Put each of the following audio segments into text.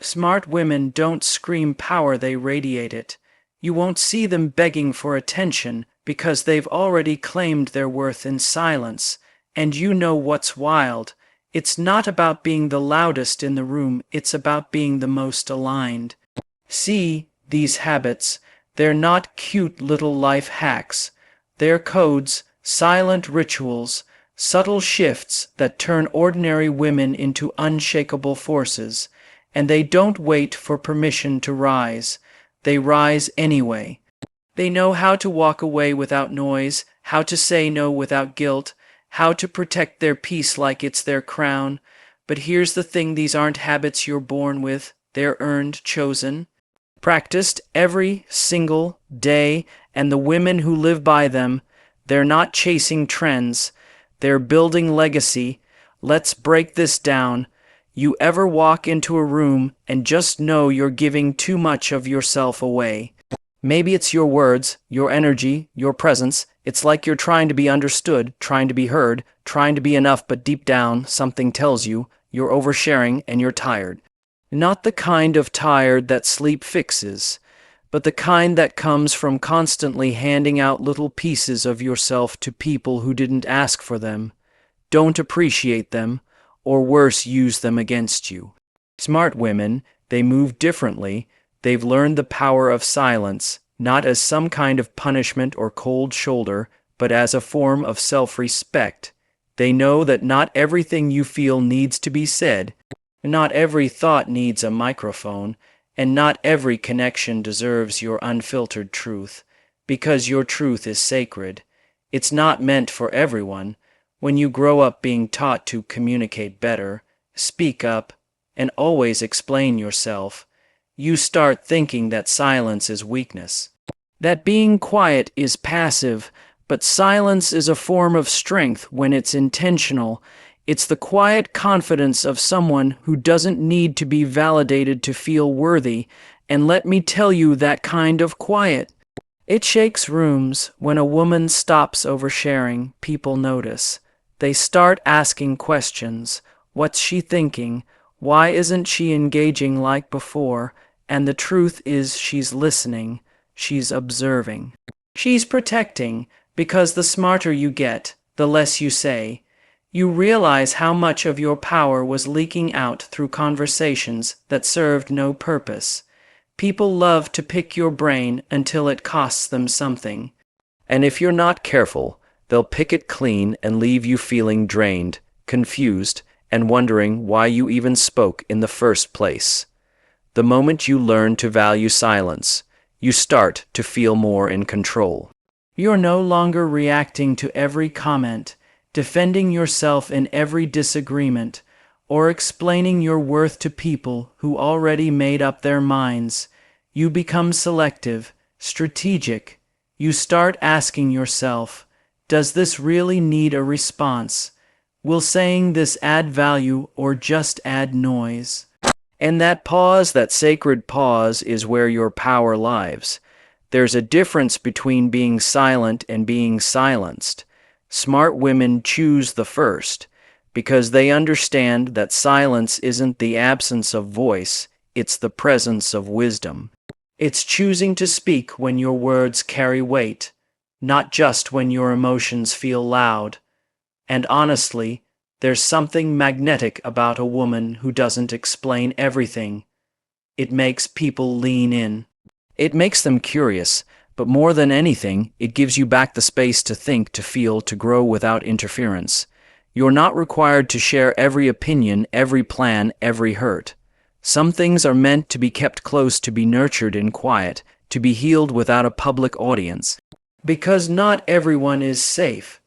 Smart women don't scream power, they radiate it. You won't see them begging for attention because they've already claimed their worth in silence. And you know what's wild? It's not about being the loudest in the room, it's about being the most aligned. See, these habits, they're not cute little life hacks. They're codes, silent rituals, subtle shifts that turn ordinary women into unshakable forces. And they don't wait for permission to rise. They rise anyway. They know how to walk away without noise, how to say no without guilt, how to protect their peace like it's their crown. But here's the thing, these aren't habits you're born with. They're earned, chosen, practiced every single day, and the women who live by them, they're not chasing trends. They're building legacy. Let's break this down. You ever walk into a room and just know you're giving too much of yourself away? Maybe it's your words, your energy, your presence. It's like you're trying to be understood, trying to be heard, trying to be enough, but deep down, something tells you you're oversharing and you're tired. Not the kind of tired that sleep fixes, but the kind that comes from constantly handing out little pieces of yourself to people who didn't ask for them, don't appreciate them, or worse, use them against you. Smart women, they move differently. They've learned the power of silence, not as some kind of punishment or cold shoulder, but as a form of self-respect. They know that not everything you feel needs to be said, not every thought needs a microphone, and not every connection deserves your unfiltered truth, because your truth is sacred. It's not meant for everyone. When you grow up being taught to communicate better, speak up, and always explain yourself, you start thinking that silence is weakness, that being quiet is passive, but silence is a form of strength when it's intentional. It's the quiet confidence of someone who doesn't need to be validated to feel worthy, and let me tell you, that kind of quiet, it shakes rooms. When a woman stops oversharing, people notice. They start asking questions. What's she thinking? Why isn't she engaging like before? And the truth is, she's listening. She's observing. She's protecting, because the smarter you get, the less you say. You realize how much of your power was leaking out through conversations that served no purpose. People love to pick your brain until it costs them something. And if you're not careful, they'll pick it clean and leave you feeling drained, confused, and wondering why you even spoke in the first place. The moment you learn to value silence, you start to feel more in control. You're no longer reacting to every comment, defending yourself in every disagreement, or explaining your worth to people who already made up their minds. You become selective, strategic. You start asking yourself, does this really need a response? Will saying this add value or just add noise? And that pause, that sacred pause, is where your power lies. There's a difference between being silent and being silenced. Smart women choose the first, because they understand that silence isn't the absence of voice, it's the presence of wisdom. It's choosing to speak when your words carry weight, not just when your emotions feel loud. And honestly, there's something magnetic about a woman who doesn't explain everything. It makes people lean in. It makes them curious, but more than anything, it gives you back the space to think, to feel, to grow without interference. You're not required to share every opinion, every plan, every hurt. Some things are meant to be kept close, to be nurtured in quiet, to be healed without a public audience. Because not everyone is safe.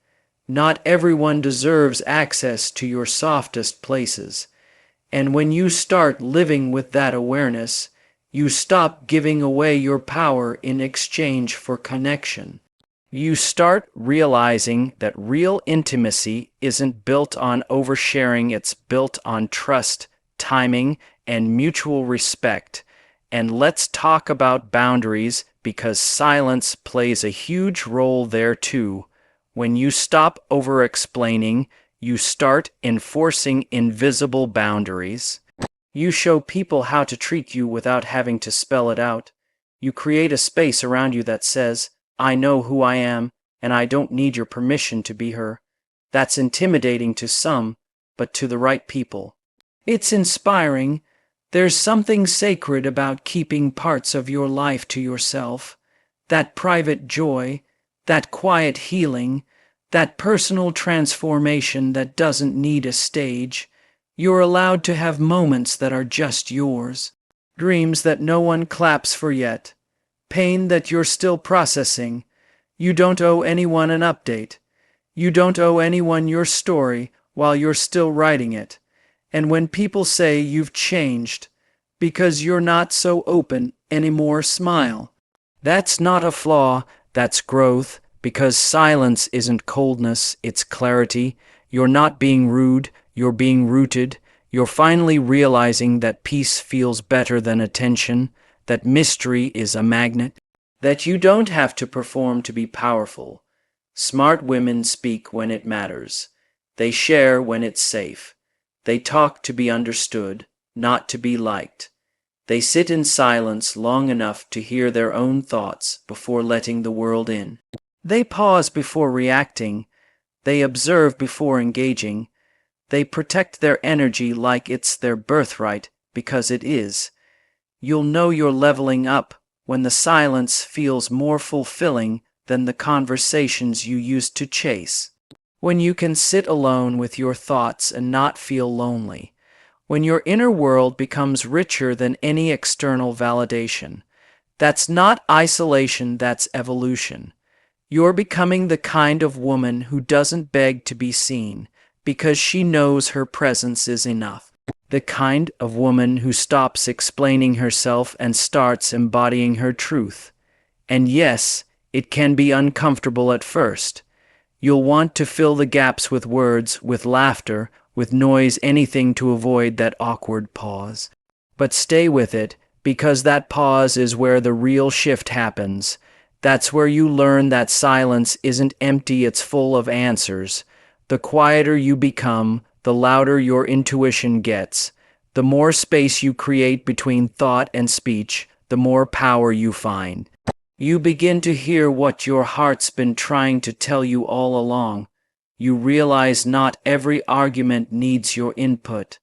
Not everyone deserves access to your softest places. And when you start living with that awareness, you stop giving away your power in exchange for connection. You start realizing that real intimacy isn't built on oversharing, it's built on trust, timing, and mutual respect. And let's talk about boundaries, because silence plays a huge role there too. When you stop over-explaining, you start enforcing invisible boundaries. You show people how to treat you without having to spell it out. You create a space around you that says, I know who I am, and I don't need your permission to be her. That's intimidating to some, but to the right people, it's inspiring. There's something sacred about keeping parts of your life to yourself. That private joy, that quiet healing, that personal transformation that doesn't need a stage. You're allowed to have moments that are just yours. Dreams that no one claps for yet. Pain that you're still processing. You don't owe anyone an update. You don't owe anyone your story while you're still writing it. And when people say you've changed because you're not so open anymore, smile. That's not a flaw, that's growth, because silence isn't coldness, it's clarity. You're not being rude, you're being rooted. You're finally realizing that peace feels better than attention, that mystery is a magnet, that you don't have to perform to be powerful. Smart women speak when it matters. They share when it's safe. They talk to be understood, not to be liked. They sit in silence long enough to hear their own thoughts before letting the world in. They pause before reacting. They observe before engaging. They protect their energy like it's their birthright, because it is. You'll know you're leveling up when the silence feels more fulfilling than the conversations you used to chase. When you can sit alone with your thoughts and not feel lonely. When your inner world becomes richer than any external validation. That's not isolation, that's evolution. You're becoming the kind of woman who doesn't beg to be seen because she knows her presence is enough. The kind of woman who stops explaining herself and starts embodying her truth. And yes, it can be uncomfortable at first. You'll want to fill the gaps with words, with laughter, with noise, anything to avoid that awkward pause. But stay with it, because that pause is where the real shift happens. That's where you learn that silence isn't empty, it's full of answers. The quieter you become, the louder your intuition gets. The more space you create between thought and speech, the more power you find. You begin to hear what your heart's been trying to tell you all along. You realize not every argument needs your input.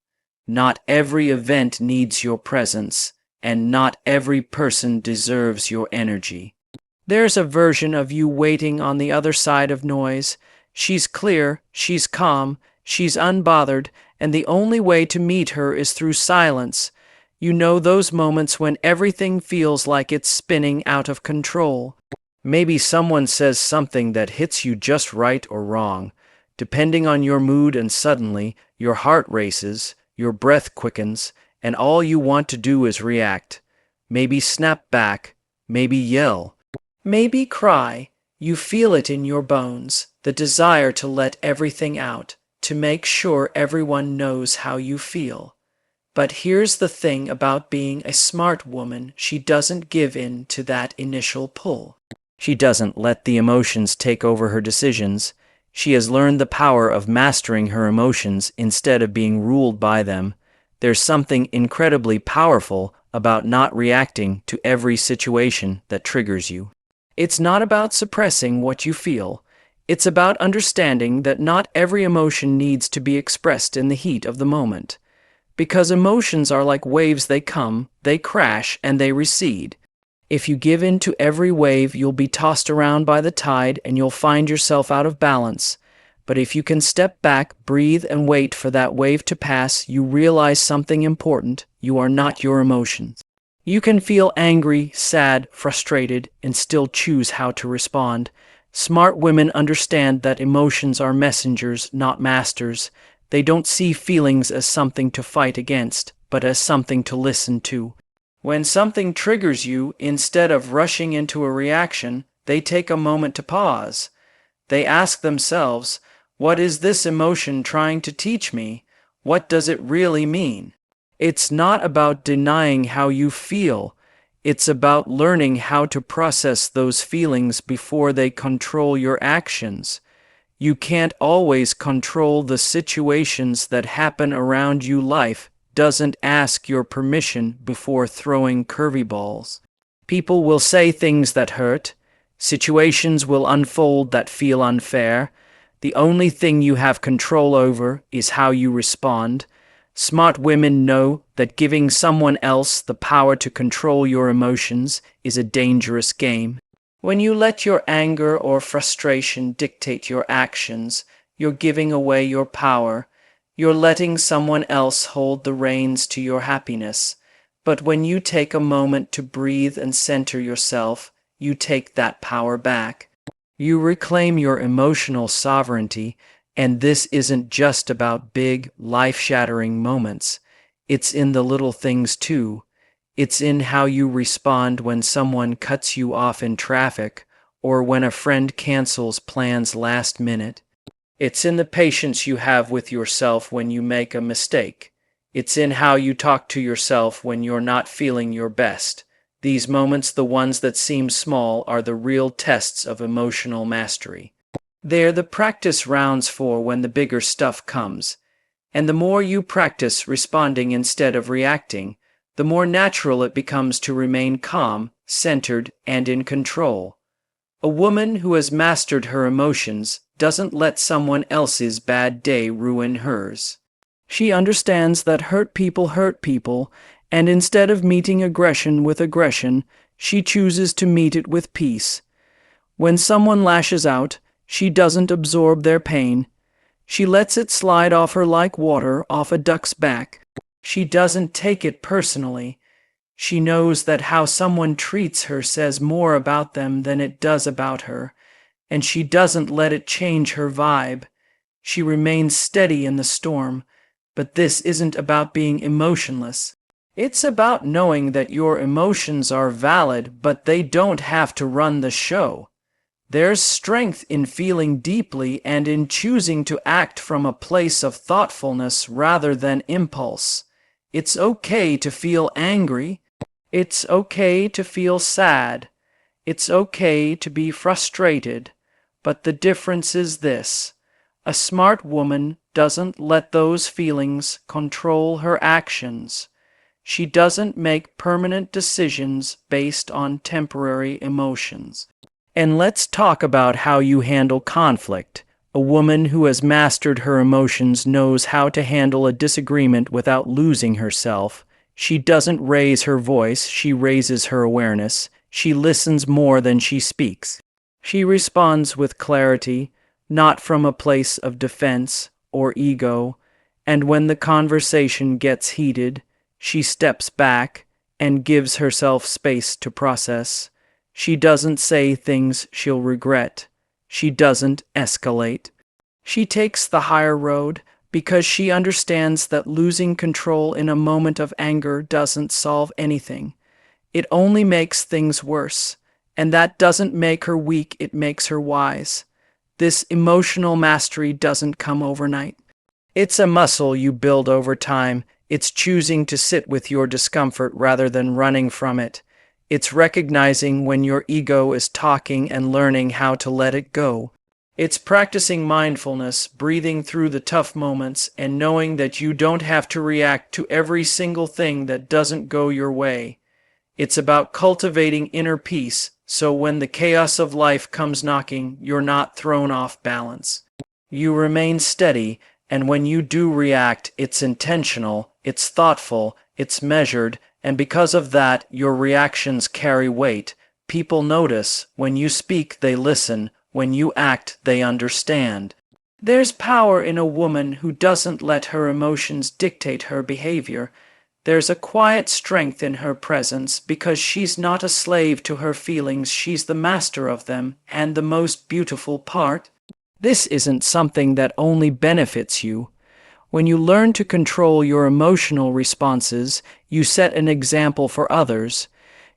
Not every event needs your presence. And not every person deserves your energy. There's a version of you waiting on the other side of noise. She's clear, she's calm, she's unbothered, and the only way to meet her is through silence. You know those moments when everything feels like it's spinning out of control. Maybe someone says something that hits you just right or wrong, depending on your mood, and suddenly your heart races, your breath quickens, and all you want to do is react. Maybe snap back, maybe yell, maybe cry. You feel it in your bones, the desire to let everything out, to make sure everyone knows how you feel. But here's the thing about being a smart woman, she doesn't give in to that initial pull. She doesn't let the emotions take over her decisions. She has learned the power of mastering her emotions instead of being ruled by them. There's something incredibly powerful about not reacting to every situation that triggers you. It's not about suppressing what you feel. It's about understanding that not every emotion needs to be expressed in the heat of the moment. Because emotions are like waves, they come, they crash, and they recede. If you give in to every wave, you'll be tossed around by the tide and you'll find yourself out of balance. But if you can step back, breathe, and wait for that wave to pass, you realize something important. You are not your emotions. You can feel angry, sad, frustrated, and still choose how to respond. Smart women understand that emotions are messengers, not masters. They don't see feelings as something to fight against, but as something to listen to. When something triggers you, instead of rushing into a reaction, they take a moment to pause. They ask themselves, what is this emotion trying to teach me? What does it really mean? It's not about denying how you feel. It's about learning how to process those feelings before they control your actions. You can't always control the situations that happen around you. Life doesn't ask your permission before throwing curveballs. People will say things that hurt. Situations will unfold that feel unfair. The only thing you have control over is how you respond. Smart women know that giving someone else the power to control your emotions is a dangerous game. When you let your anger or frustration dictate your actions, you're giving away your power. You're letting someone else hold the reins to your happiness. But when you take a moment to breathe and center yourself, you take that power back. You reclaim your emotional sovereignty, and this isn't just about big, life-shattering moments. It's in the little things too. It's in how you respond when someone cuts you off in traffic or when a friend cancels plans last minute. It's in the patience you have with yourself when you make a mistake. It's in how you talk to yourself when you're not feeling your best. These moments, the ones that seem small, are the real tests of emotional mastery. They're the practice rounds for when the bigger stuff comes. And the more you practice responding instead of reacting, the more natural it becomes to remain calm, centered, and in control. A woman who has mastered her emotions doesn't let someone else's bad day ruin hers. She understands that hurt people, and instead of meeting aggression with aggression, she chooses to meet it with peace. When someone lashes out, she doesn't absorb their pain. She lets it slide off her like water off a duck's back. She doesn't take it personally. She knows that how someone treats her says more about them than it does about her, and she doesn't let it change her vibe. She remains steady in the storm, but this isn't about being emotionless. It's about knowing that your emotions are valid, but they don't have to run the show. There's strength in feeling deeply and in choosing to act from a place of thoughtfulness rather than impulse. It's okay to feel angry. It's okay to feel sad. It's okay to be frustrated. But the difference is this: a smart woman doesn't let those feelings control her actions. She doesn't make permanent decisions based on temporary emotions. And let's talk about how you handle conflict. A woman who has mastered her emotions knows how to handle a disagreement without losing herself. She doesn't raise her voice, she raises her awareness. She listens more than she speaks. She responds with clarity, not from a place of defense or ego. And when the conversation gets heated, she steps back and gives herself space to process. She doesn't say things she'll regret. She doesn't escalate. She takes the higher road because she understands that losing control in a moment of anger doesn't solve anything. It only makes things worse, and that doesn't make her weak, it makes her wise. This emotional mastery doesn't come overnight. It's a muscle you build over time. It's choosing to sit with your discomfort rather than running from it. It's recognizing when your ego is talking and learning how to let it go. It's practicing mindfulness, breathing through the tough moments, and knowing that you don't have to react to every single thing that doesn't go your way. It's about cultivating inner peace, so when the chaos of life comes knocking, you're not thrown off balance. You remain steady, and when you do react, it's intentional, it's thoughtful, it's measured, and because of that, your reactions carry weight. People notice. When you speak, they listen. When you act, they understand. There's power in a woman who doesn't let her emotions dictate her behavior. There's a quiet strength in her presence because she's not a slave to her feelings, she's the master of them, and the most beautiful part. This isn't something that only benefits you. When you learn to control your emotional responses, you set an example for others.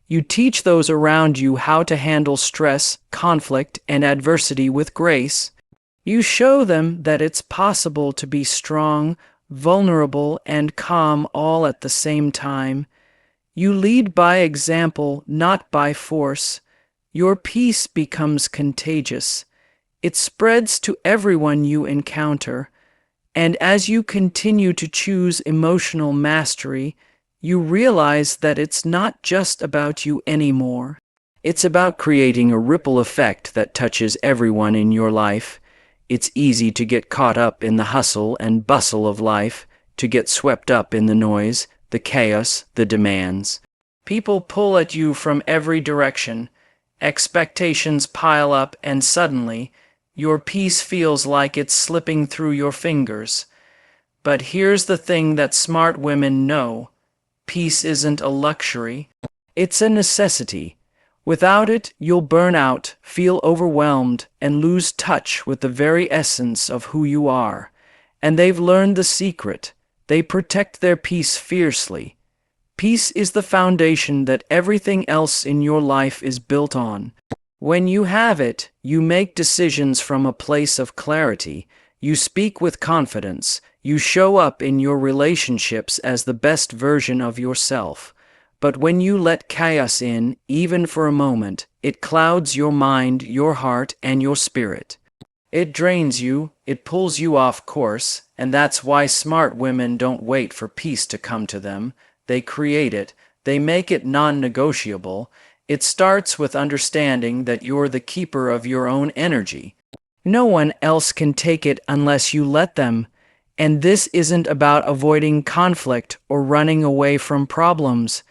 You teach those around you how to handle stress, conflict, and adversity with grace. You show them that it's possible to be strong, vulnerable, and calm all at the same time. You lead by example, not by force. Your peace becomes contagious. It spreads to everyone you encounter. And as you continue to choose emotional mastery, you realize that it's not just about you anymore. It's about creating a ripple effect that touches everyone in your life. It's easy to get caught up in the hustle and bustle of life, to get swept up in the noise, the chaos, the demands. People pull at you from every direction. Expectations pile up, and suddenly, your peace feels like it's slipping through your fingers. But here's the thing that smart women know. Peace isn't a luxury. It's a necessity. Without it, you'll burn out, feel overwhelmed, and lose touch with the very essence of who you are. And they've learned the secret. They protect their peace fiercely. Peace is the foundation that everything else in your life is built on. When you have it, you make decisions from a place of clarity. You speak with confidence. You show up in your relationships as the best version of yourself. But when you let chaos in, even for a moment, it clouds your mind, your heart, and your spirit. It drains you, it pulls you off course, and that's why smart women don't wait for peace to come to them. They create it, they make it non-negotiable. It starts with understanding that you're the keeper of your own energy. No one else can take it unless you let them. And this isn't about avoiding conflict or running away from problems.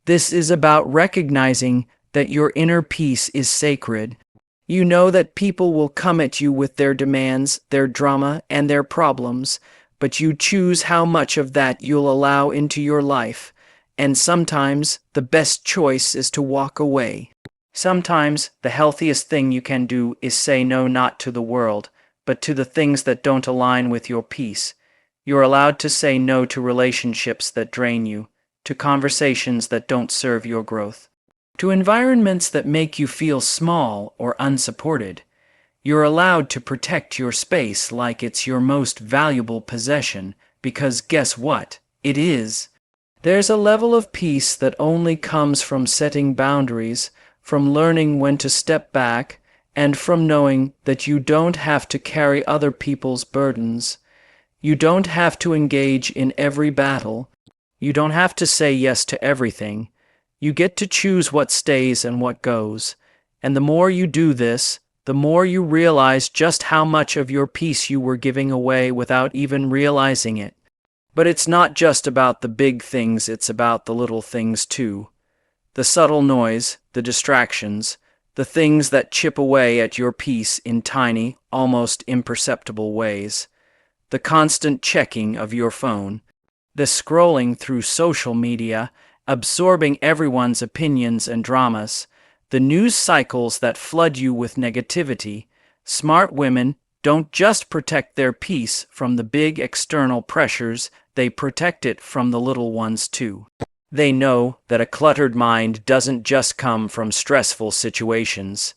This is about recognizing that your inner peace is sacred. You know that people will come at you with their demands, their drama, and their problems, but you choose how much of that you'll allow into your life. And sometimes the best choice is to walk away. Sometimes the healthiest thing you can do is say no, not to the world, but to the things that don't align with your peace. You're allowed to say no to relationships that drain you, to conversations that don't serve your growth, to environments that make you feel small or unsupported. You're allowed to protect your space like it's your most valuable possession, because guess what? It is. There's a level of peace that only comes from setting boundaries, from learning when to step back, and from knowing that you don't have to carry other people's burdens. You don't have to engage in every battle. You don't have to say yes to everything. You get to choose what stays and what goes. And the more you do this, the more you realize just how much of your peace you were giving away without even realizing it. But it's not just about the big things, it's about the little things too. The subtle noise, the distractions, the things that chip away at your peace in tiny, almost imperceptible ways. The constant checking of your phone. The scrolling through social media, absorbing everyone's opinions and dramas. The news cycles that flood you with negativity. Smart women don't just protect their peace from the big external pressures, they protect it from the little ones too. They know that a cluttered mind doesn't just come from stressful situations.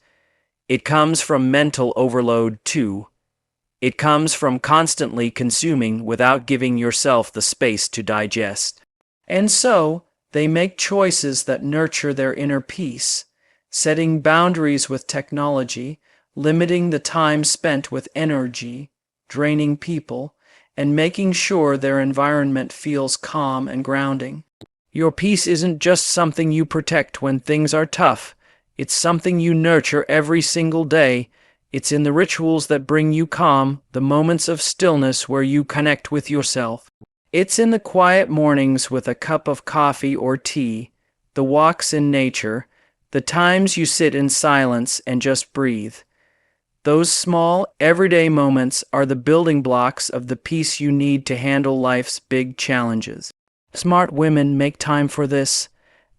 It comes from mental overload too. It comes from constantly consuming without giving yourself the space to digest. And so, they make choices that nurture their inner peace, setting boundaries with technology, limiting the time spent with energy, draining people, and making sure their environment feels calm and grounding. Your peace isn't just something you protect when things are tough. It's something you nurture every single day. It's in the rituals that bring you calm, the moments of stillness where you connect with yourself. It's in the quiet mornings with a cup of coffee or tea, the walks in nature, the times you sit in silence and just breathe. Those small, everyday moments are the building blocks of the peace you need to handle life's big challenges. Smart women make time for this.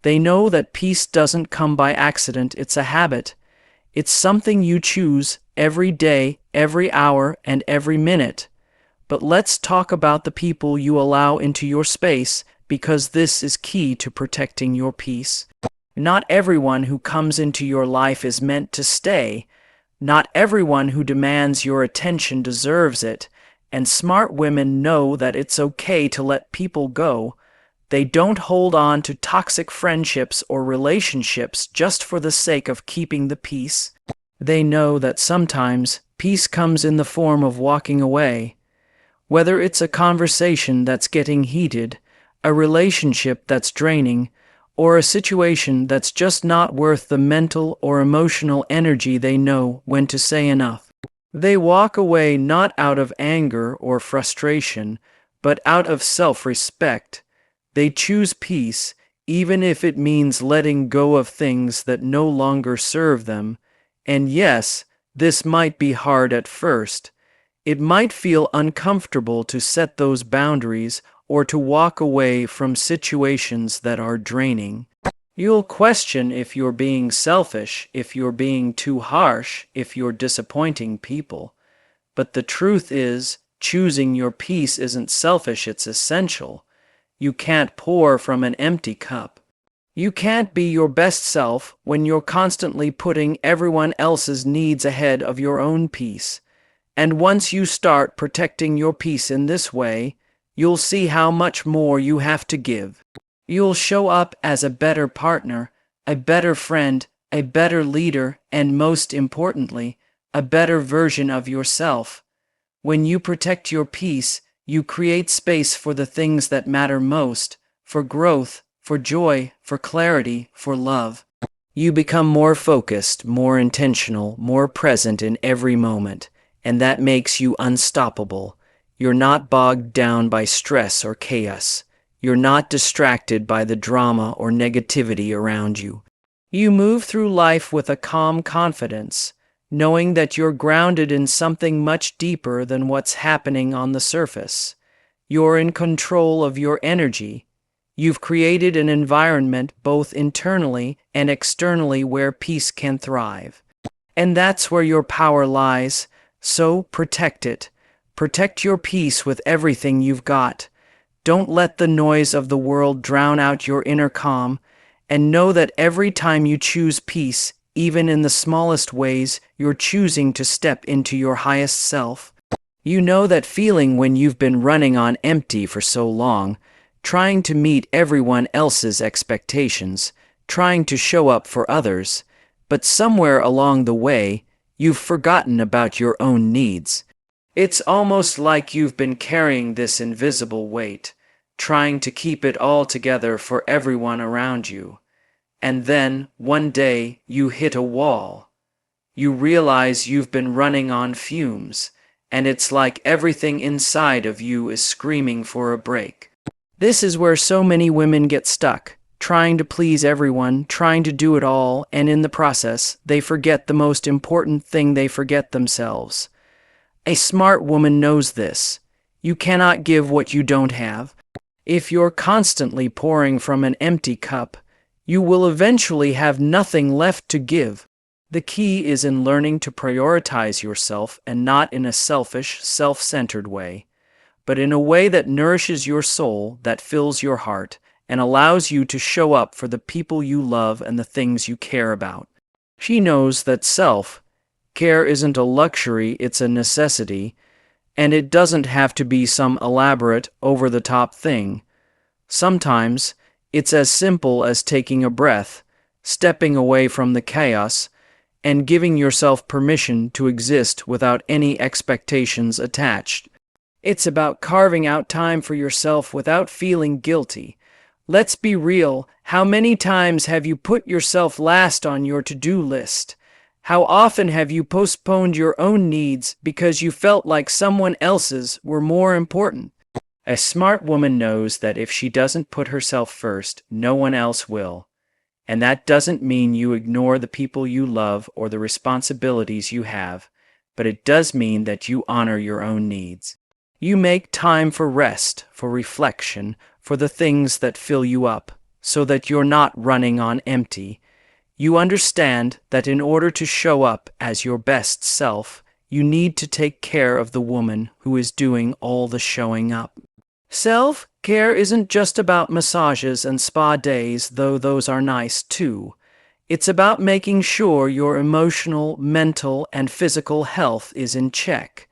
They know that peace doesn't come by accident, it's a habit. It's something you choose every day, every hour, and every minute. But let's talk about the people you allow into your space, because this is key to protecting your peace. Not everyone who comes into your life is meant to stay. Not everyone who demands your attention deserves it, and smart women know that it's okay to let people go. They don't hold on to toxic friendships or relationships just for the sake of keeping the peace. They know that sometimes peace comes in the form of walking away. Whether it's a conversation that's getting heated, a relationship that's draining, or a situation that's just not worth the mental or emotional energy, they know when to say enough. They walk away not out of anger or frustration, but out of self-respect. They choose peace, even if it means letting go of things that no longer serve them. And yes, this might be hard at first. It might feel uncomfortable to set those boundaries or to walk away from situations that are draining. You'll question if you're being selfish, if you're being too harsh, if you're disappointing people. But the truth is, choosing your peace isn't selfish, it's essential. You can't pour from an empty cup. You can't be your best self when you're constantly putting everyone else's needs ahead of your own peace. And once you start protecting your peace in this way, you'll see how much more you have to give. You'll show up as a better partner, a better friend, a better leader, and most importantly, a better version of yourself. When you protect your peace, you create space for the things that matter most, for growth, for joy, for clarity, for love. You become more focused, more intentional, more present in every moment, and that makes you unstoppable. You're not bogged down by stress or chaos. You're not distracted by the drama or negativity around you. You move through life with a calm confidence, knowing that you're grounded in something much deeper than what's happening on the surface. You're in control of your energy. You've created an environment both internally and externally where peace can thrive. And that's where your power lies, so protect it. Protect your peace with everything you've got. Don't let the noise of the world drown out your inner calm, and know that every time you choose peace, even in the smallest ways, you're choosing to step into your highest self. You know that feeling when you've been running on empty for so long, trying to meet everyone else's expectations, trying to show up for others, but somewhere along the way, you've forgotten about your own needs. It's almost like you've been carrying this invisible weight, trying to keep it all together for everyone around you. And then, one day, you hit a wall. You realize you've been running on fumes, and it's like everything inside of you is screaming for a break. This is where so many women get stuck, trying to please everyone, trying to do it all, and in the process, they forget the most important thing: they forget themselves. A smart woman knows this. You cannot give what you don't have. If you're constantly pouring from an empty cup, you will eventually have nothing left to give. The key is in learning to prioritize yourself, and not in a selfish, self-centered way, but in a way that nourishes your soul, that fills your heart, and allows you to show up for the people you love and the things you care about. She knows that self-care isn't a luxury, it's a necessity, and it doesn't have to be some elaborate, over-the-top thing. Sometimes, it's as simple as taking a breath, stepping away from the chaos, and giving yourself permission to exist without any expectations attached. It's about carving out time for yourself without feeling guilty. Let's be real, how many times have you put yourself last on your to-do list? How often have you postponed your own needs because you felt like someone else's were more important? A smart woman knows that if she doesn't put herself first, no one else will. And that doesn't mean you ignore the people you love or the responsibilities you have, but it does mean that you honor your own needs. You make time for rest, for reflection, for the things that fill you up, so that you're not running on empty. You understand that in order to show up as your best self, you need to take care of the woman who is doing all the showing up. Self-care isn't just about massages and spa days, though those are nice too. It's about making sure your emotional, mental, and physical health is in check.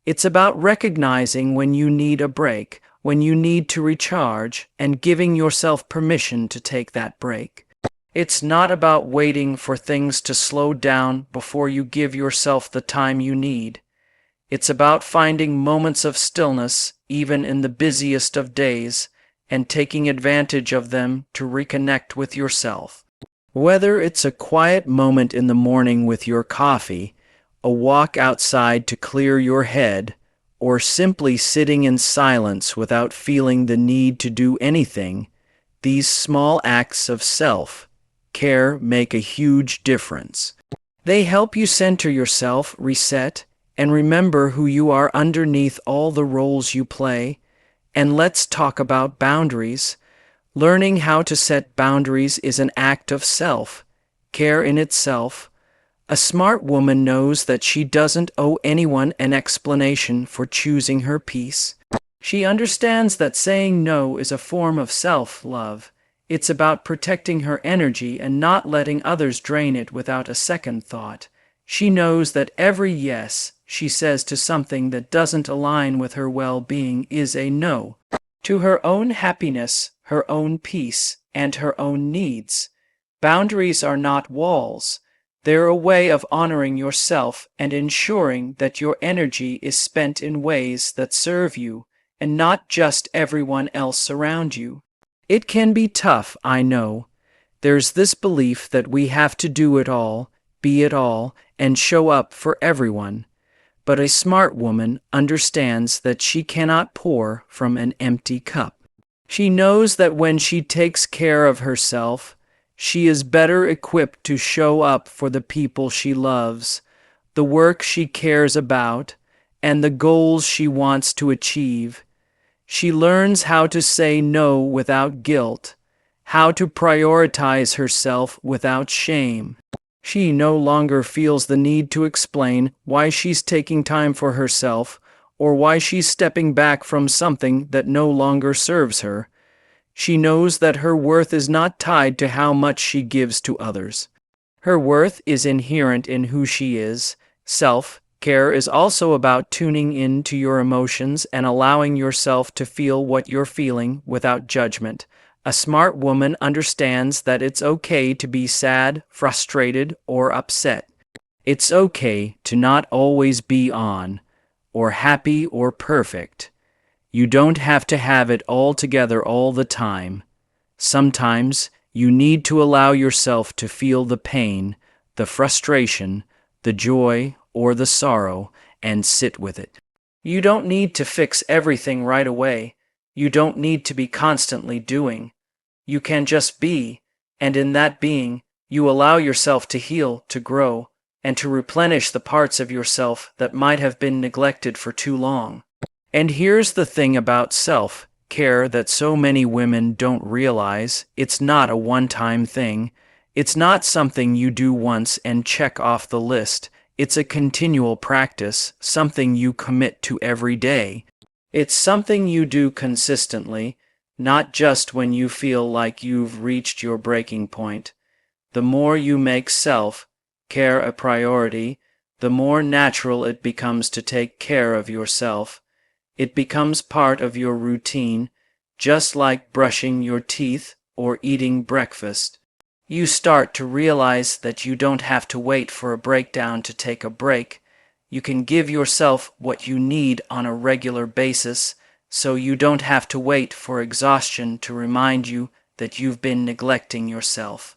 It's about recognizing when you need a break, when you need to recharge, and giving yourself permission to take that break. It's not about waiting for things to slow down before you give yourself the time you need. It's about finding moments of stillness, even in the busiest of days, and taking advantage of them to reconnect with yourself. Whether it's a quiet moment in the morning with your coffee, a walk outside to clear your head, or simply sitting in silence without feeling the need to do anything, these small acts of self-care make a huge difference. They help you center yourself, reset, and remember who you are underneath all the roles you play. And let's talk about boundaries. Learning how to set boundaries is an act of self-care in itself. A smart woman knows that she doesn't owe anyone an explanation for choosing her peace. She understands that saying no is a form of self-love. It's about protecting her energy and not letting others drain it without a second thought. She knows that every yes she says to something that doesn't align with her well-being is a no to her own happiness, her own peace, and her own needs. Boundaries are not walls. They're a way of honoring yourself and ensuring that your energy is spent in ways that serve you and not just everyone else around you. It can be tough, I know. There's this belief that we have to do it all, be it all, and show up for everyone. But a smart woman understands that she cannot pour from an empty cup. She knows that when she takes care of herself, she is better equipped to show up for the people she loves, the work she cares about, and the goals she wants to achieve. She learns how to say no without guilt, how to prioritize herself without shame. She no longer feels the need to explain why she's taking time for herself or why she's stepping back from something that no longer serves her. She knows that her worth is not tied to how much she gives to others. Her worth is inherent in who she is. Self-care is also about tuning in to your emotions and allowing yourself to feel what you're feeling without judgment. A smart woman understands that it's okay to be sad, frustrated, or upset. It's okay to not always be on, or happy, or perfect. You don't have to have it all together all the time. Sometimes you need to allow yourself to feel the pain, the frustration, the joy, or the sorrow, and sit with it. You don't need to fix everything right away. You don't need to be constantly doing. You can just be, and in that being, you allow yourself to heal, to grow, and to replenish the parts of yourself that might have been neglected for too long. And here's the thing about self-care that so many women don't realize. It's not a one-time thing. It's not something you do once and check off the list. It's a continual practice, something you commit to every day. It's something you do consistently, not just when you feel like you've reached your breaking point. The more you make self-care a priority, the more natural it becomes to take care of yourself. It becomes part of your routine, just like brushing your teeth or eating breakfast. You start to realize that you don't have to wait for a breakdown to take a break. You can give yourself what you need on a regular basis, so you don't have to wait for exhaustion to remind you that you've been neglecting yourself.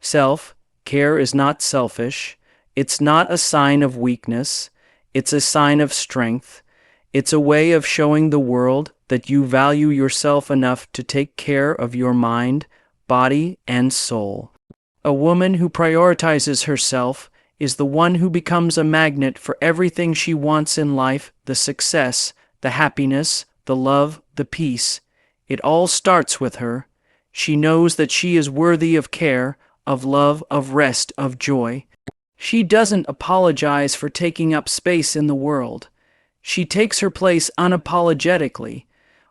Self-care is not selfish. It's not a sign of weakness. It's a sign of strength. It's a way of showing the world that you value yourself enough to take care of your mind, body, and soul. A woman who prioritizes herself is the one who becomes a magnet for everything she wants in life, the success, the happiness, the love, the peace. It all starts with her. She knows that she is worthy of care, of love, of rest, of joy. She doesn't apologize for taking up space in the world. She takes her place unapologetically.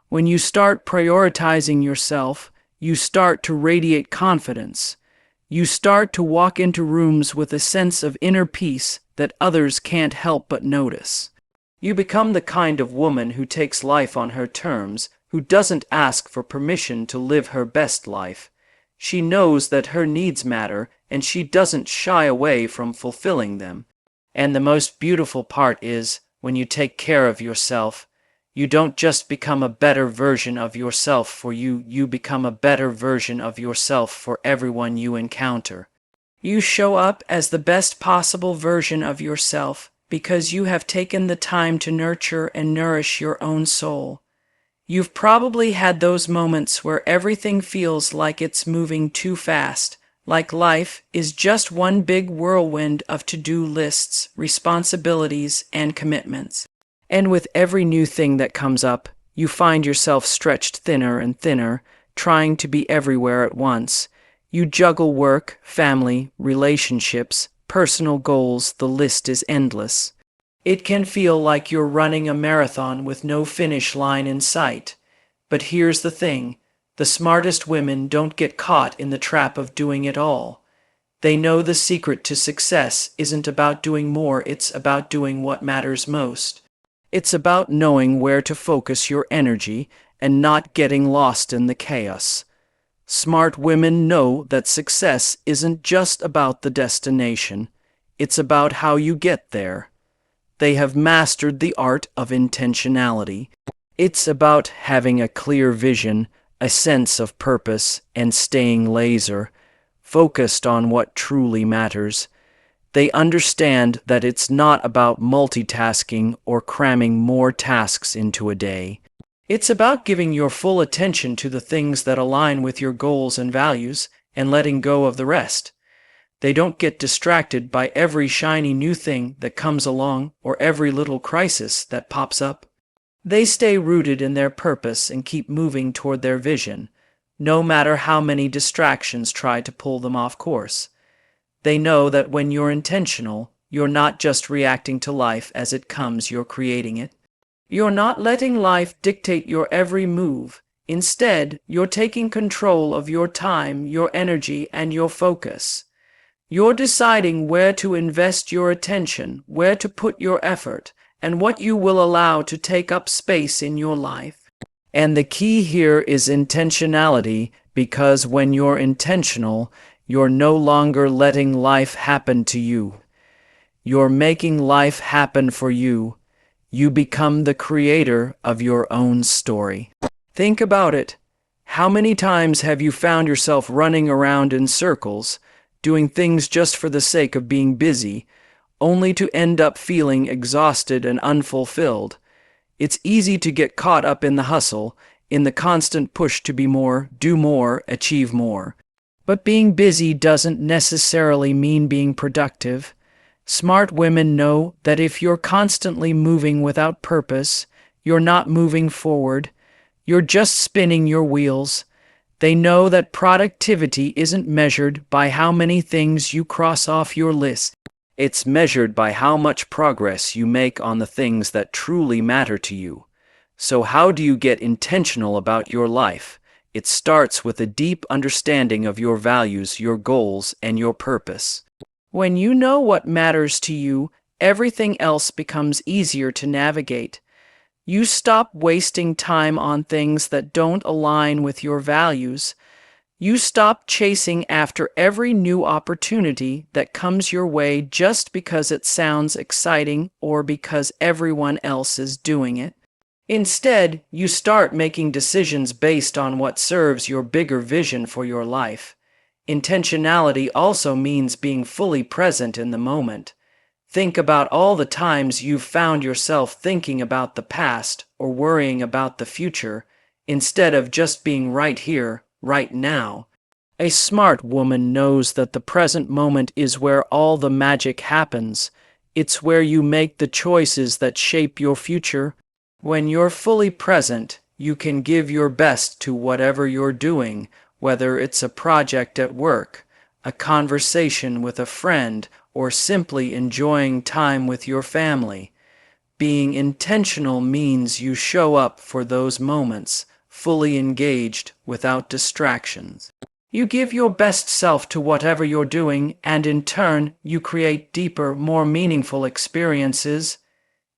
When you start prioritizing yourself, you start to radiate confidence. You start to walk into rooms with a sense of inner peace that others can't help but notice. You become the kind of woman who takes life on her terms, who doesn't ask for permission to live her best life. She knows that her needs matter, and she doesn't shy away from fulfilling them. And the most beautiful part is, when you take care of yourself, you don't just become a better version of yourself for you, you become a better version of yourself for everyone you encounter. You show up as the best possible version of yourself because you have taken the time to nurture and nourish your own soul. You've probably had those moments where everything feels like it's moving too fast, like life is just one big whirlwind of to-do lists, responsibilities, and commitments. And with every new thing that comes up, you find yourself stretched thinner and thinner, trying to be everywhere at once. You juggle work, family, relationships, personal goals, the list is endless. It can feel like you're running a marathon with no finish line in sight. But here's the thing, the smartest women don't get caught in the trap of doing it all. They know the secret to success isn't about doing more, it's about doing what matters most. It's about knowing where to focus your energy and not getting lost in the chaos. Smart women know that success isn't just about the destination, it's about how you get there. They have mastered the art of intentionality. It's about having a clear vision, a sense of purpose, and staying laser-focused on what truly matters. They understand that it's not about multitasking or cramming more tasks into a day. It's about giving your full attention to the things that align with your goals and values and letting go of the rest. They don't get distracted by every shiny new thing that comes along or every little crisis that pops up. They stay rooted in their purpose and keep moving toward their vision, no matter how many distractions try to pull them off course. They know that when you're intentional, you're not just reacting to life as it comes, you're creating it. You're not letting life dictate your every move. Instead, you're taking control of your time, your energy, and your focus. You're deciding where to invest your attention, where to put your effort, and what you will allow to take up space in your life. And the key here is intentionality, because when you're intentional, you're no longer letting life happen to you. You're making life happen for you. You become the creator of your own story. Think about it. How many times have you found yourself running around in circles, doing things just for the sake of being busy, only to end up feeling exhausted and unfulfilled? It's easy to get caught up in the hustle, in the constant push to be more, do more, achieve more. But being busy doesn't necessarily mean being productive. Smart women know that if you're constantly moving without purpose, you're not moving forward. You're just spinning your wheels. They know that productivity isn't measured by how many things you cross off your list. It's measured by how much progress you make on the things that truly matter to you. So how do you get intentional about your life? It starts with a deep understanding of your values, your goals, and your purpose. When you know what matters to you, everything else becomes easier to navigate. You stop wasting time on things that don't align with your values. You stop chasing after every new opportunity that comes your way just because it sounds exciting or because everyone else is doing it. Instead, you start making decisions based on what serves your bigger vision for your life. Intentionality also means being fully present in the moment. Think about all the times you've found yourself thinking about the past or worrying about the future, instead of just being right here, right now. A smart woman knows that the present moment is where all the magic happens. It's where you make the choices that shape your future. When you're fully present, you can give your best to whatever you're doing, whether it's a project at work, a conversation with a friend, or simply enjoying time with your family. Being intentional means you show up for those moments, fully engaged, without distractions. You give your best self to whatever you're doing, and in turn, you create deeper, more meaningful experiences.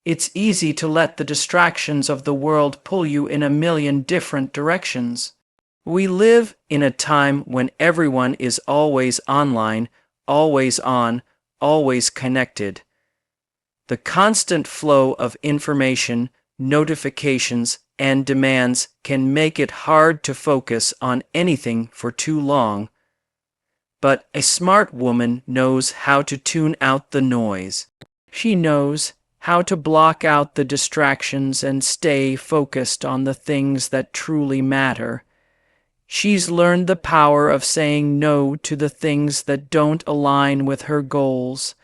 It's easy to let the distractions of the world pull you in a million different directions. We live in a time when everyone is always online, always on, always connected. The constant flow of information, notifications, and demands can make it hard to focus on anything for too long. But a smart woman knows how to tune out the noise. She knows how to block out the distractions and stay focused on the things that truly matter. She's learned the power of saying no to the things that don't align with her goals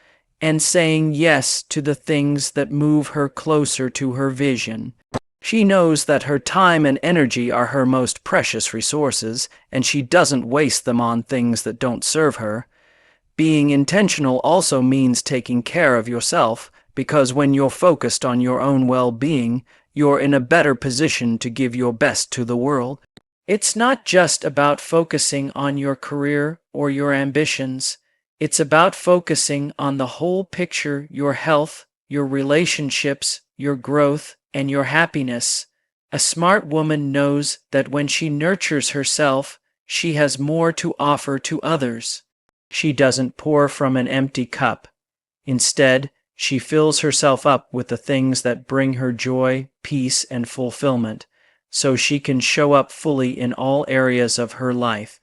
and saying yes to the things that move her closer to her vision. She knows that her time and energy are her most precious resources, and she doesn't waste them on things that don't serve her. Being intentional also means taking care of yourself, because when you're focused on your own well-being, you're in a better position to give your best to the world. It's not just about focusing on your career or your ambitions. It's about focusing on the whole picture: your health, your relationships, your growth, and your happiness. A smart woman knows that when she nurtures herself, she has more to offer to others. She doesn't pour from an empty cup. Instead, she fills herself up with the things that bring her joy, peace, and fulfillment, so she can show up fully in all areas of her life.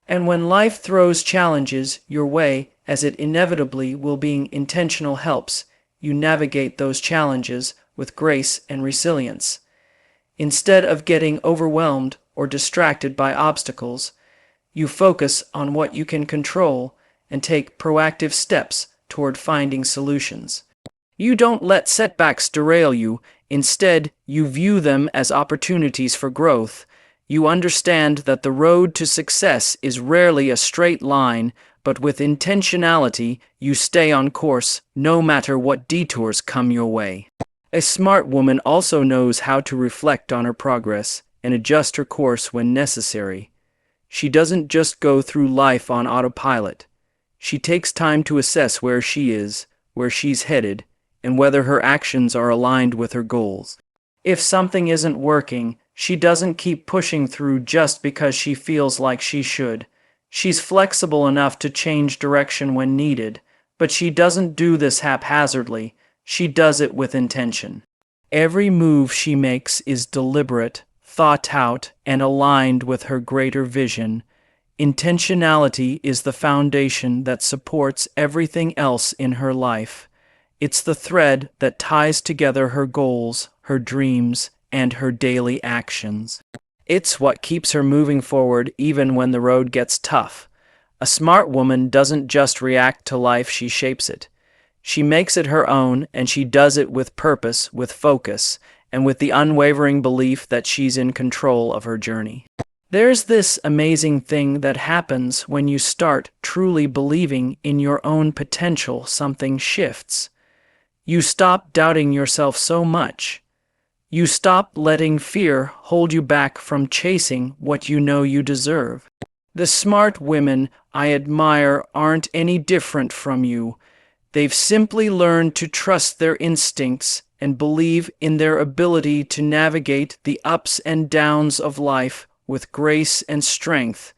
And when life throws challenges your way, as it inevitably will, being intentional helps you navigate those challenges with grace and resilience. Instead of getting overwhelmed or distracted by obstacles, you focus on what you can control and take proactive steps toward finding solutions. You don't let setbacks derail you. Instead, you view them as opportunities for growth. You understand that the road to success is rarely a straight line, but with intentionality, you stay on course no matter what detours come your way. A smart woman also knows how to reflect on her progress and adjust her course when necessary. She doesn't just go through life on autopilot. She takes time to assess where she is, where she's headed, and whether her actions are aligned with her goals. If something isn't working, she doesn't keep pushing through just because she feels like she should. She's flexible enough to change direction when needed, but she doesn't do this haphazardly. She does it with intention. Every move she makes is deliberate, thought out, and aligned with her greater vision. Intentionality is the foundation that supports everything else in her life. It's the thread that ties together her goals, her dreams, and her daily actions. It's what keeps her moving forward even when the road gets tough. A smart woman doesn't just react to life, she shapes it. She makes it her own, and she does it with purpose, with focus, and with the unwavering belief that she's in control of her journey. There's this amazing thing that happens when you start truly believing in your own potential. Something shifts. You stop doubting yourself so much. You stop letting fear hold you back from chasing what you know you deserve. The smart women I admire aren't any different from you. They've simply learned to trust their instincts and believe in their ability to navigate the ups and downs of life with grace and strength.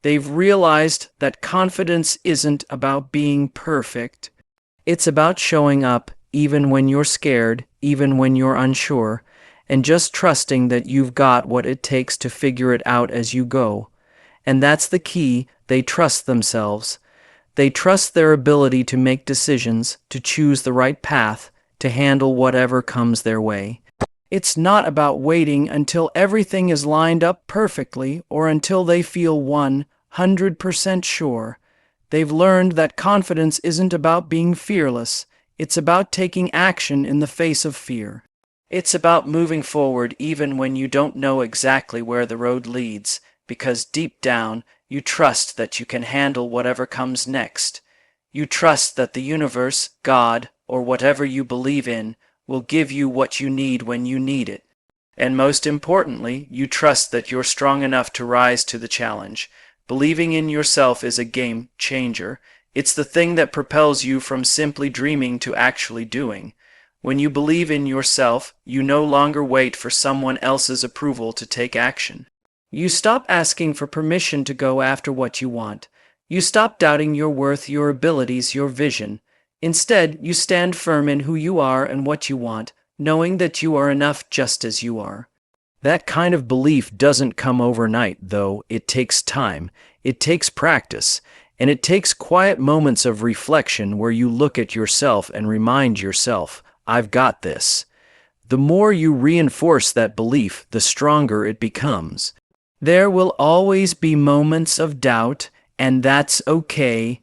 They've realized that confidence isn't about being perfect. It's about showing up even when you're scared, even when you're unsure, and just trusting that you've got what it takes to figure it out as you go. And that's the key. They trust themselves. They trust their ability to make decisions, to choose the right path, to handle whatever comes their way. It's not about waiting until everything is lined up perfectly or until they feel 100% sure. They've learned that confidence isn't about being fearless. It's about taking action in the face of fear. It's about moving forward even when you don't know exactly where the road leads, because deep down, you trust that you can handle whatever comes next. You trust that the universe, God, or whatever you believe in, will give you what you need when you need it. And most importantly, you trust that you're strong enough to rise to the challenge. Believing in yourself is a game changer. It's the thing that propels you from simply dreaming to actually doing. When you believe in yourself, you no longer wait for someone else's approval to take action. You stop asking for permission to go after what you want. You stop doubting your worth, your abilities, your vision. Instead, you stand firm in who you are and what you want, knowing that you are enough just as you are. That kind of belief doesn't come overnight, though. It takes time, it takes practice, and it takes quiet moments of reflection where you look at yourself and remind yourself, I've got this. The more you reinforce that belief, the stronger it becomes. There will always be moments of doubt, and that's okay.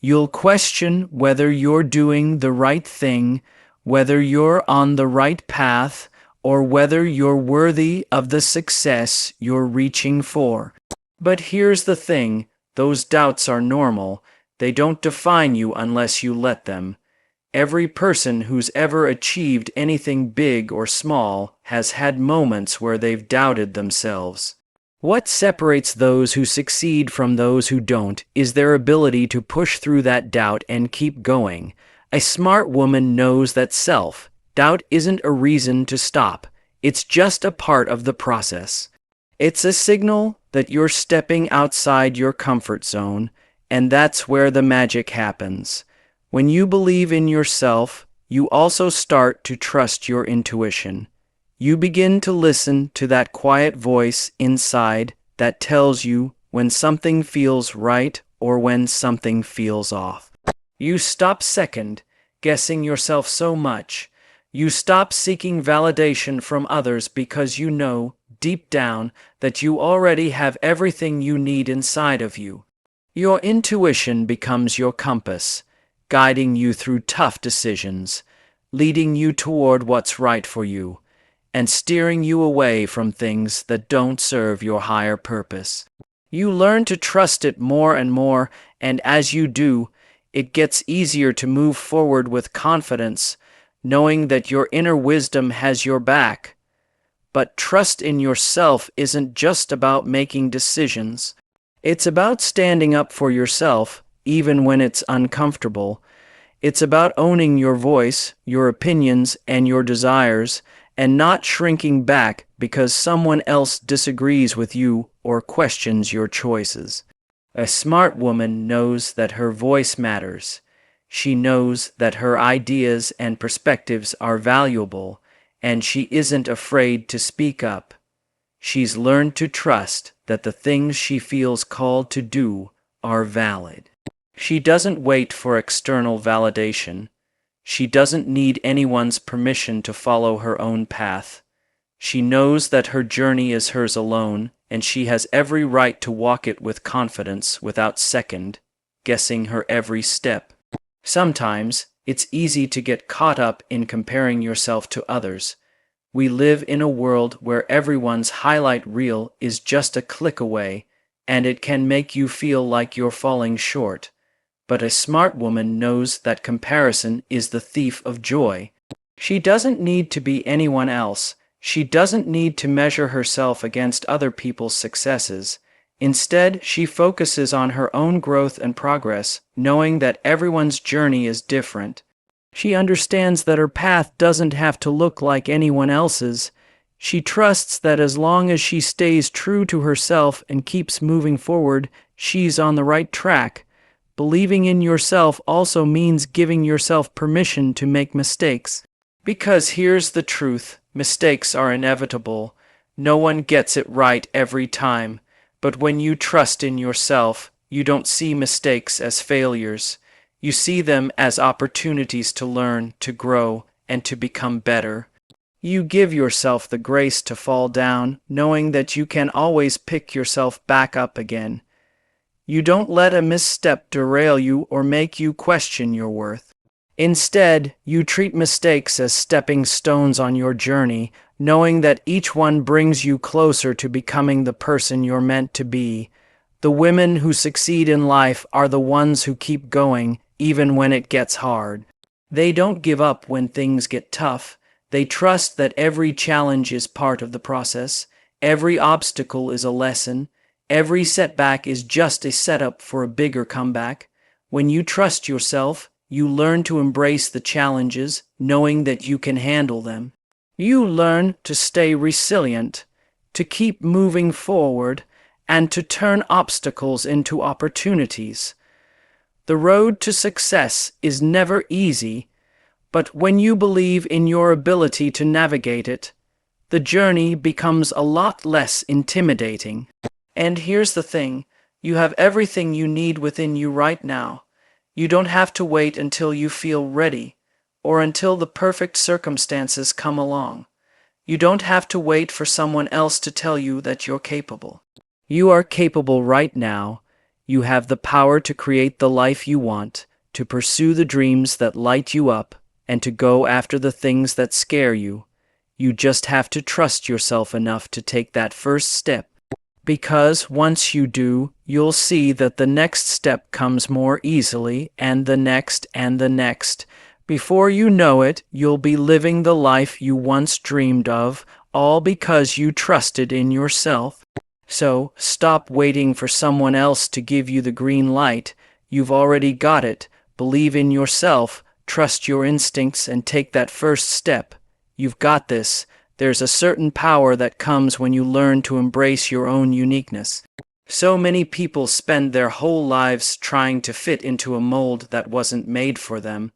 You'll question whether you're doing the right thing, whether you're on the right path, or whether you're worthy of the success you're reaching for. But here's the thing, those doubts are normal. They don't define you unless you let them. Every person who's ever achieved anything big or small has had moments where they've doubted themselves. What separates those who succeed from those who don't is their ability to push through that doubt and keep going. A smart woman knows that self-doubt isn't a reason to stop. It's just a part of the process. It's a signal that you're stepping outside your comfort zone, and that's where the magic happens. When you believe in yourself, you also start to trust your intuition. You begin to listen to that quiet voice inside that tells you when something feels right or when something feels off. You stop second-guessing yourself so much. You stop seeking validation from others because you know, deep down, that you already have everything you need inside of you. Your intuition becomes your compass, guiding you through tough decisions, leading you toward what's right for you, and steering you away from things that don't serve your higher purpose. You learn to trust it more and more, and as you do, it gets easier to move forward with confidence, knowing that your inner wisdom has your back. But trust in yourself isn't just about making decisions. It's about standing up for yourself, even when it's uncomfortable. It's about owning your voice, your opinions, and your desires, and not shrinking back because someone else disagrees with you or questions your choices. A smart woman knows that her voice matters. She knows that her ideas and perspectives are valuable, and she isn't afraid to speak up. She's learned to trust that the things she feels called to do are valid. She doesn't wait for external validation. She doesn't need anyone's permission to follow her own path. She knows that her journey is hers alone, and she has every right to walk it with confidence without second-guessing her every step. Sometimes, it's easy to get caught up in comparing yourself to others. We live in a world where everyone's highlight reel is just a click away, and it can make you feel like you're falling short. But a smart woman knows that comparison is the thief of joy. She doesn't need to be anyone else. She doesn't need to measure herself against other people's successes. Instead, she focuses on her own growth and progress, knowing that everyone's journey is different. She understands that her path doesn't have to look like anyone else's. She trusts that as long as she stays true to herself and keeps moving forward, she's on the right track. Believing in yourself also means giving yourself permission to make mistakes. Because here's the truth, mistakes are inevitable. No one gets it right every time. But when you trust in yourself, you don't see mistakes as failures. You see them as opportunities to learn, to grow, and to become better. You give yourself the grace to fall down, knowing that you can always pick yourself back up again. You don't let a misstep derail you or make you question your worth. Instead, you treat mistakes as stepping stones on your journey, knowing that each one brings you closer to becoming the person you're meant to be. The women who succeed in life are the ones who keep going, even when it gets hard. They don't give up when things get tough. They trust that every challenge is part of the process. Every obstacle is a lesson. Every setback is just a setup for a bigger comeback. When you trust yourself, you learn to embrace the challenges, knowing that you can handle them. You learn to stay resilient, to keep moving forward, and to turn obstacles into opportunities. The road to success is never easy, but when you believe in your ability to navigate it, the journey becomes a lot less intimidating. And here's the thing, you have everything you need within you right now. You don't have to wait until you feel ready, or until the perfect circumstances come along. You don't have to wait for someone else to tell you that you're capable. You are capable right now. You have the power to create the life you want, to pursue the dreams that light you up, and to go after the things that scare you. You just have to trust yourself enough to take that first step. Because once you do, you'll see that the next step comes more easily, and the next, and the next. Before you know it, you'll be living the life you once dreamed of, all because you trusted in yourself. So, stop waiting for someone else to give you the green light. You've already got it. Believe in yourself, trust your instincts, and take that first step. You've got this. There's a certain power that comes when you learn to embrace your own uniqueness. So many people spend their whole lives trying to fit into a mold that wasn't made for them.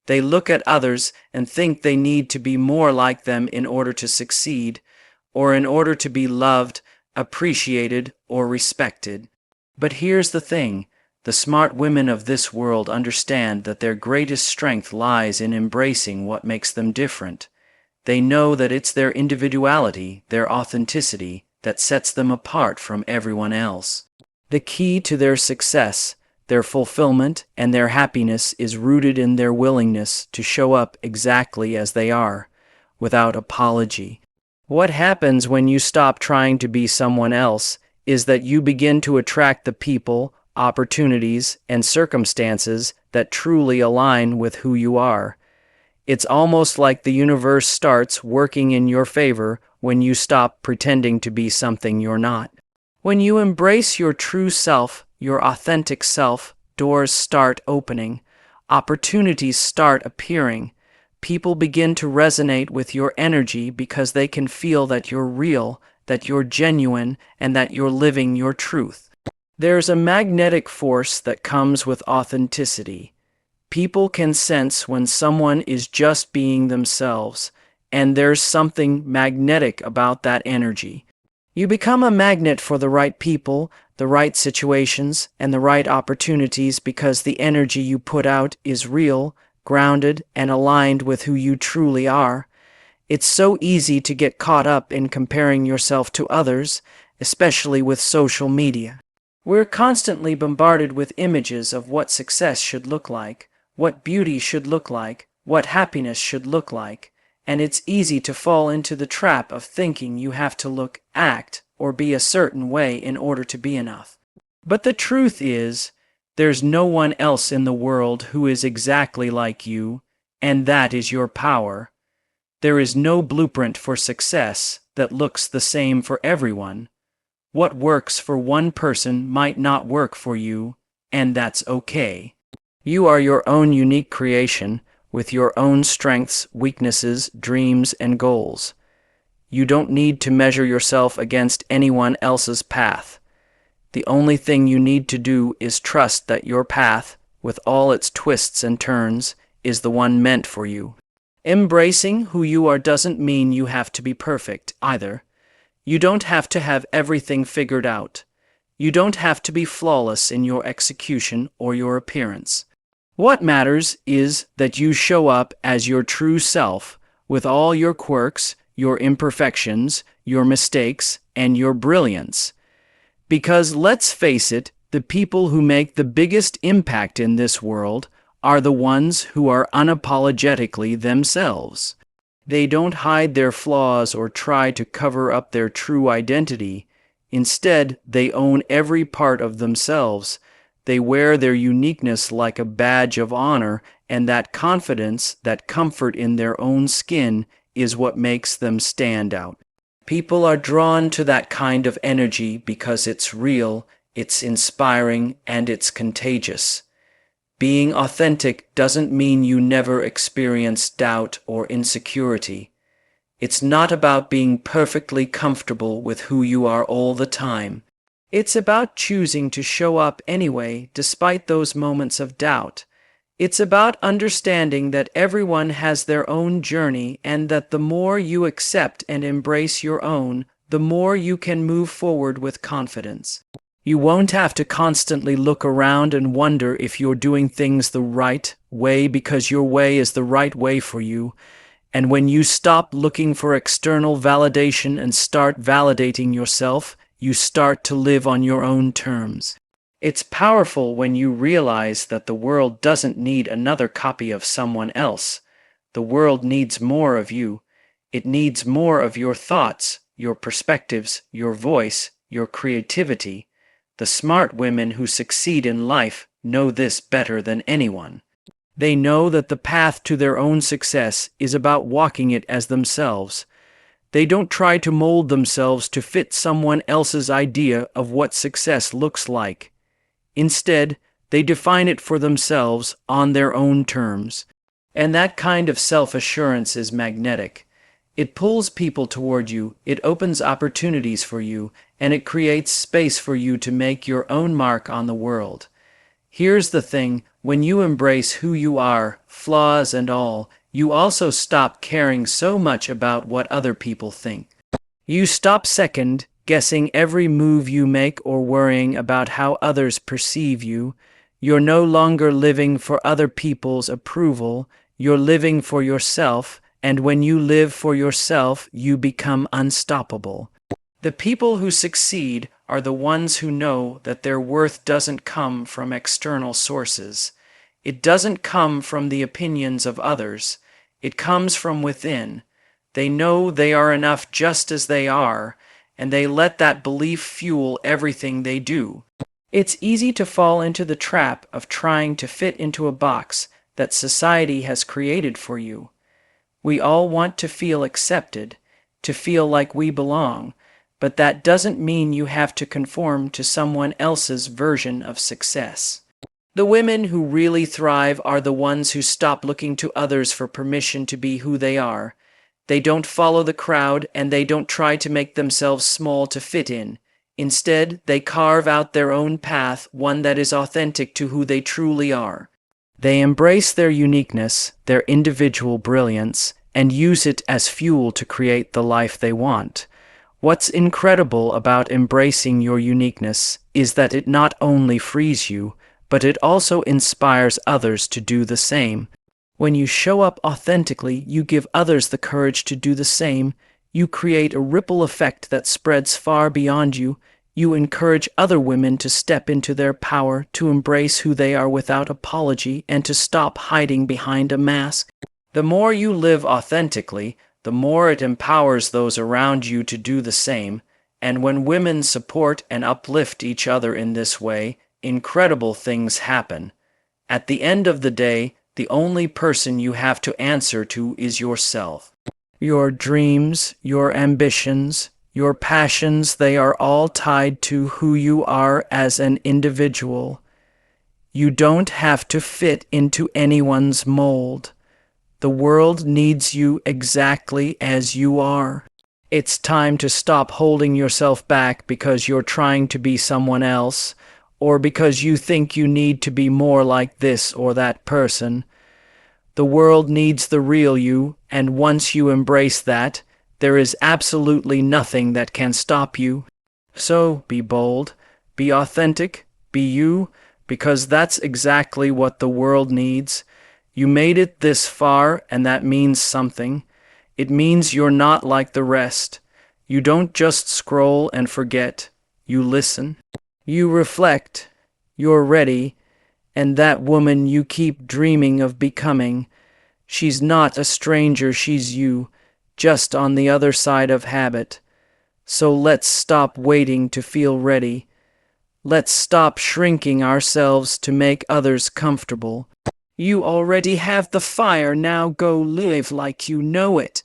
They look at others and think they need to be more like them in order to succeed, or in order to be loved, appreciated, or respected. But here's the thing, the smart women of this world understand that their greatest strength lies in embracing what makes them different. They know that it's their individuality, their authenticity, that sets them apart from everyone else. The key to their success, their fulfillment, and their happiness is rooted in their willingness to show up exactly as they are, without apology. What happens when you stop trying to be someone else is that you begin to attract the people, opportunities, and circumstances that truly align with who you are. It's almost like the universe starts working in your favor when you stop pretending to be something you're not. When you embrace your true self, your authentic self, doors start opening, opportunities start appearing. People begin to resonate with your energy because they can feel that you're real, that you're genuine, and that you're living your truth. There's a magnetic force that comes with authenticity. People can sense when someone is just being themselves, and there's something magnetic about that energy. You become a magnet for the right people, the right situations, and the right opportunities because the energy you put out is real, grounded, and aligned with who you truly are. It's so easy to get caught up in comparing yourself to others, especially with social media. We're constantly bombarded with images of what success should look like, what beauty should look like, what happiness should look like, and it's easy to fall into the trap of thinking you have to look, act, or be a certain way in order to be enough. But the truth is, there's no one else in the world who is exactly like you, and that is your power. There is no blueprint for success that looks the same for everyone. What works for one person might not work for you, and that's okay. You are your own unique creation, with your own strengths, weaknesses, dreams, and goals. You don't need to measure yourself against anyone else's path. The only thing you need to do is trust that your path, with all its twists and turns, is the one meant for you. Embracing who you are doesn't mean you have to be perfect, either. You don't have to have everything figured out. You don't have to be flawless in your execution or your appearance. What matters is that you show up as your true self, with all your quirks, your imperfections, your mistakes, and your brilliance. Because let's face it, the people who make the biggest impact in this world are the ones who are unapologetically themselves. They don't hide their flaws or try to cover up their true identity. Instead, they own every part of themselves. They wear their uniqueness like a badge of honor, and that confidence, that comfort in their own skin, is what makes them stand out. People are drawn to that kind of energy because it's real, it's inspiring, and it's contagious. Being authentic doesn't mean you never experience doubt or insecurity. It's not about being perfectly comfortable with who you are all the time. It's about choosing to show up anyway, despite those moments of doubt. It's about understanding that everyone has their own journey and that the more you accept and embrace your own, the more you can move forward with confidence. You won't have to constantly look around and wonder if you're doing things the right way because your way is the right way for you. And when you stop looking for external validation and start validating yourself, you start to live on your own terms. It's powerful when you realize that the world doesn't need another copy of someone else. The world needs more of you. It needs more of your thoughts, your perspectives, your voice, your creativity. The smart women who succeed in life know this better than anyone. They know that the path to their own success is about walking it as themselves. They don't try to mold themselves to fit someone else's idea of what success looks like. Instead, they define it for themselves on their own terms. And that kind of self-assurance is magnetic. It pulls people toward you, it opens opportunities for you, and it creates space for you to make your own mark on the world. Here's the thing, when you embrace who you are, flaws and all, you also stop caring so much about what other people think. You stop second-guessing every move you make or worrying about how others perceive you. You're no longer living for other people's approval, you're living for yourself, and when you live for yourself, you become unstoppable. The people who succeed are the ones who know that their worth doesn't come from external sources. It doesn't come from the opinions of others. It comes from within. They know they are enough just as they are, and they let that belief fuel everything they do. It's easy to fall into the trap of trying to fit into a box that society has created for you. We all want to feel accepted, to feel like we belong, but that doesn't mean you have to conform to someone else's version of success. The women who really thrive are the ones who stop looking to others for permission to be who they are. They don't follow the crowd and they don't try to make themselves small to fit in. Instead, they carve out their own path, one that is authentic to who they truly are. They embrace their uniqueness, their individual brilliance, and use it as fuel to create the life they want. What's incredible about embracing your uniqueness is that it not only frees you, but it also inspires others to do the same. When you show up authentically, you give others the courage to do the same. You create a ripple effect that spreads far beyond you. You encourage other women to step into their power, to embrace who they are without apology, and to stop hiding behind a mask. The more you live authentically, the more it empowers those around you to do the same. And when women support and uplift each other in this way, incredible things happen. At the end of the day, the only person you have to answer to is yourself. Your dreams, your ambitions, your passions, they are all tied to who you are as an individual. You don't have to fit into anyone's mold. The world needs you exactly as you are. It's time to stop holding yourself back because you're trying to be someone else, or because you think you need to be more like this or that person. The world needs the real you, and once you embrace that, there is absolutely nothing that can stop you. So be bold, be authentic, be you, because that's exactly what the world needs. You made it this far, and that means something. It means you're not like the rest. You don't just scroll and forget. You listen. You reflect. You're ready. And that woman you keep dreaming of becoming, she's not a stranger, she's you, just on the other side of habit. So let's stop waiting to feel ready. Let's stop shrinking ourselves to make others comfortable. You already have the fire, now go live like you know it.